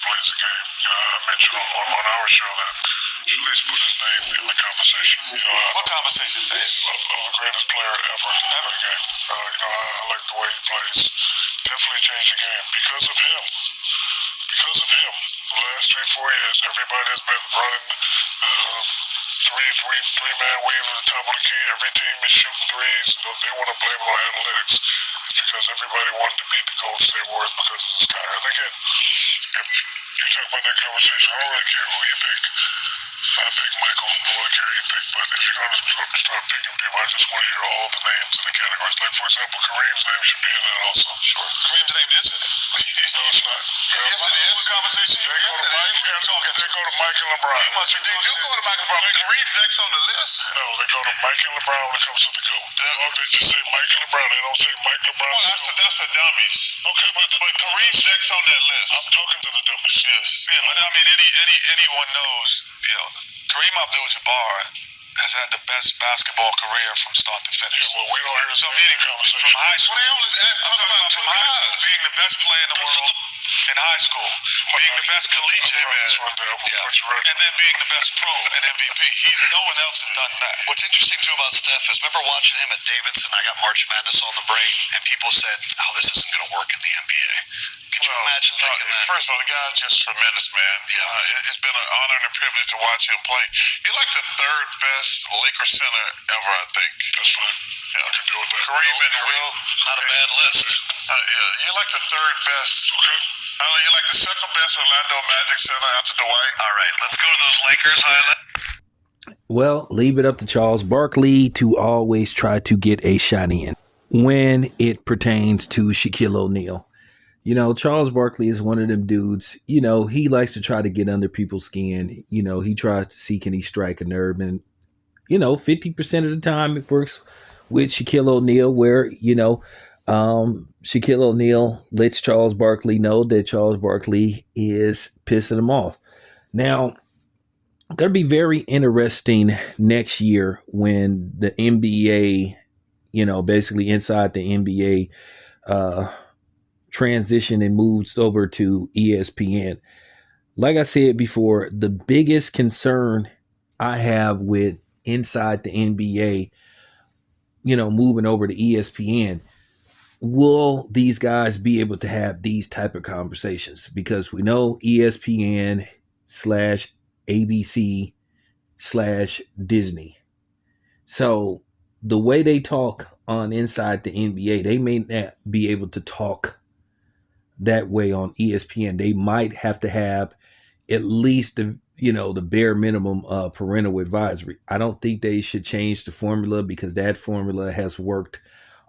plays the game. I mentioned on our show that at least put his name in the conversation. What conversation say it? Of the greatest player ever in the game. I like the way he plays. Definitely changed the game because of him. Because of him, the last 3-4 years, everybody has been running three-man weave at the top of the key. Every team is shooting threes. They want to blame it on analytics. It's because everybody wanted to beat the Golden State Warriors because of this guy. And again, if you talk about that conversation, I don't really care who you pick. I pick Michael. I don't really care who you pick. But if you're going to start picking people, I just want to hear all the names in the categories. Like, for example, Kareem's name should be in that also. Sure. Kareem's name is in it. No, it's not. Yes, it is. Conversation. They go to Mike and LeBron. They do go to Mike and LeBron. Kareem next on the list. No, they go to Mike and LeBron when it comes to the GOAT. They just say Mike and LeBron. They don't say Mike LeBron. Well, that's the dummies. Okay, but Kareem's next on that list. I'm talking to the dummies. Yes. Yeah, but I mean, anyone knows, Kareem Abdul Jabbar has had the best basketball career from start to finish. Yeah, well, we don't hear some conversation. From high school. I'm talking about from high school, being the best player in the world in high school, being the best collegiate, and then being the best pro and MVP. No one else has done that. What's interesting too about Steph is, remember watching him at Davidson? I got March Madness on the brain, and people said, "Oh, this isn't going to work in the NBA." Could you imagine thinking that? First of all, the guy's just tremendous, man. It's been an honor and a privilege to watch him play. You're like the third best Lakers center ever, I think. That's fine. I can deal with that. Kareem and Will. Not a bad list. You're like the third best. Okay. You're like the second best Orlando Magic center after Dwight. All right, let's go to those Lakers highlights. Well, leave it up to Charles Barkley to always try to get a shot in when it pertains to Shaquille O'Neal. Charles Barkley is one of them dudes, he likes to try to get under people's skin. He tries to see, can he strike a nerve? And, 50% of the time it works with Shaquille O'Neal where, Shaquille O'Neal lets Charles Barkley know that Charles Barkley is pissing him off. Now, going to be very interesting next year when the NBA, basically inside the NBA, transition and moves over to ESPN. Like I said before, the biggest concern I have with inside the NBA, moving over to ESPN, will these guys be able to have these type of conversations? Because we know ESPN / ABC / Disney. So the way they talk on inside the NBA, they may not be able to talk that way on ESPN. They might have to have at least the bare minimum parental advisory. I don't think they should change the formula because that formula has worked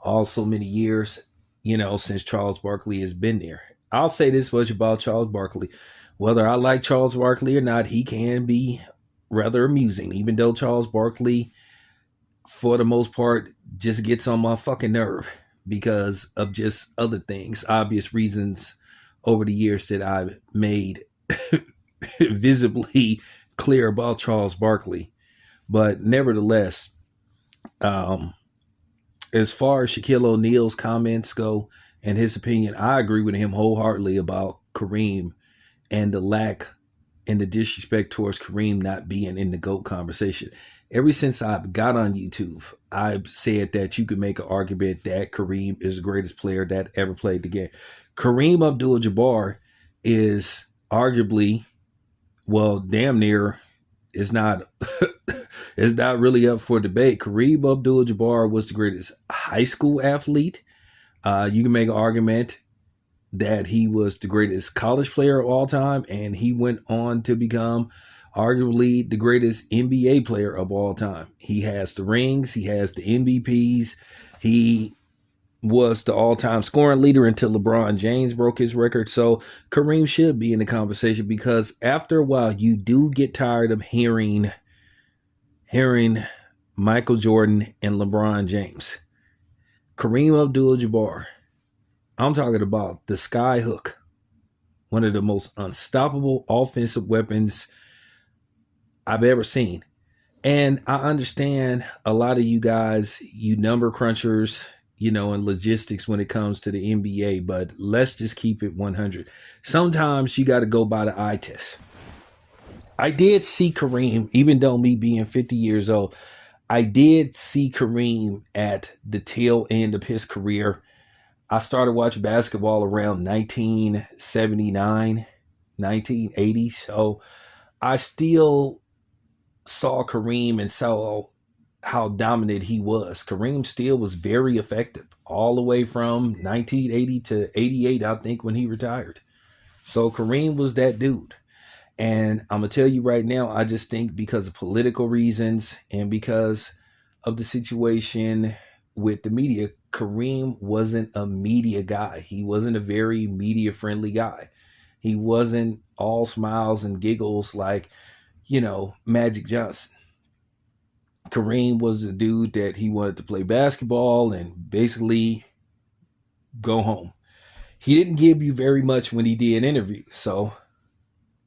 all so many years, since Charles Barkley has been there. I'll say this much about Charles Barkley. Whether I like Charles Barkley or not, he can be rather amusing, even though Charles Barkley, for the most part, just gets on my fucking nerve because of just other things, obvious reasons over the years that I've made visibly clear about Charles Barkley. But nevertheless, as far as Shaquille O'Neal's comments go and his opinion, I agree with him wholeheartedly about Kareem and the lack and the disrespect towards Kareem not being in the GOAT conversation. Ever since I got on YouTube, I've said that you could make an argument that Kareem is the greatest player that ever played the game. Kareem Abdul Jabbar is arguably, well, damn near, is not is not really up for debate. Kareem Abdul Jabbar was the greatest high school athlete. You can make an argument that he was the greatest college player of all time, and he went on to become arguably the greatest NBA player of all time. He has the rings, he has the MVPs, he was the all-time scoring leader until LeBron James broke his record. So Kareem should be in the conversation because after a while you do get tired of hearing Michael Jordan and LeBron James. Kareem Abdul-Jabbar, I'm talking about the sky hook, one of the most unstoppable offensive weapons I've ever seen. And I understand a lot of you guys, you number crunchers, and logistics when it comes to the NBA, but let's just keep it 100. Sometimes you got to go by the eye test. I did see Kareem, even though me being 50 years old, I did see Kareem at the tail end of his career. I started watching basketball around 1979, 1980. So I still saw Kareem and saw how dominant he was. Kareem still was very effective all the way from 1980 to 88, I think, when he retired. So Kareem was that dude. And I'm going to tell you right now, I just think because of political reasons and because of the situation with the media, Kareem wasn't a media guy. He wasn't a very media friendly guy. He wasn't all smiles and giggles like, Magic Johnson. Kareem was a dude that he wanted to play basketball and basically go home. He didn't give you very much when he did interviews. So,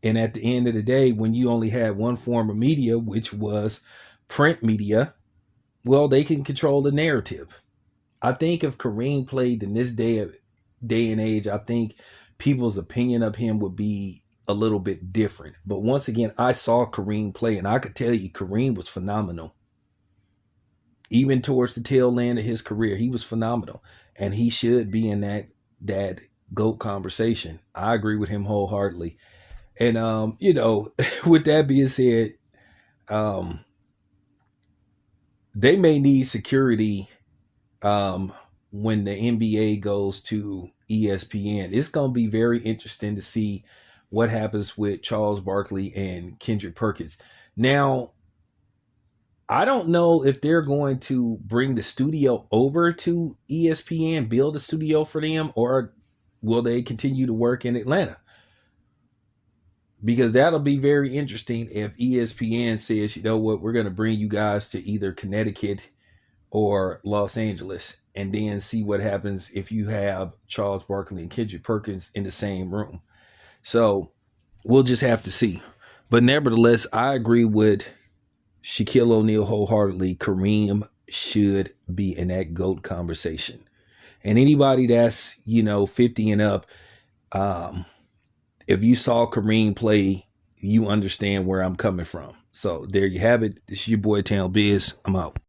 and at the end of the day, when you only had one form of media, which was print media, well, they can control the narrative. I think if Kareem played in this day and age, I think people's opinion of him would be a little bit different. But once again, I saw Kareem play, and I could tell you Kareem was phenomenal. Even towards the tail end of his career, he was phenomenal. And he should be in that GOAT conversation. I agree with him wholeheartedly. And with that being said, they may need security when the NBA goes to ESPN. It's going to be very interesting to see what happens with Charles Barkley and Kendrick Perkins. Now, I don't know if they're going to bring the studio over to ESPN, build a studio for them, or will they continue to work in Atlanta? Because that'll be very interesting if ESPN says, you know what, we're going to bring you guys to either Connecticut or Los Angeles, and then see what happens if you have Charles Barkley and Kendrick Perkins in the same room. So we'll just have to see. But nevertheless, I agree with Shaquille O'Neal wholeheartedly. Kareem should be in that GOAT conversation. And anybody that's, 50 and up, if you saw Kareem play, you understand where I'm coming from. So there you have it. This is your boy Town Biz. I'm out.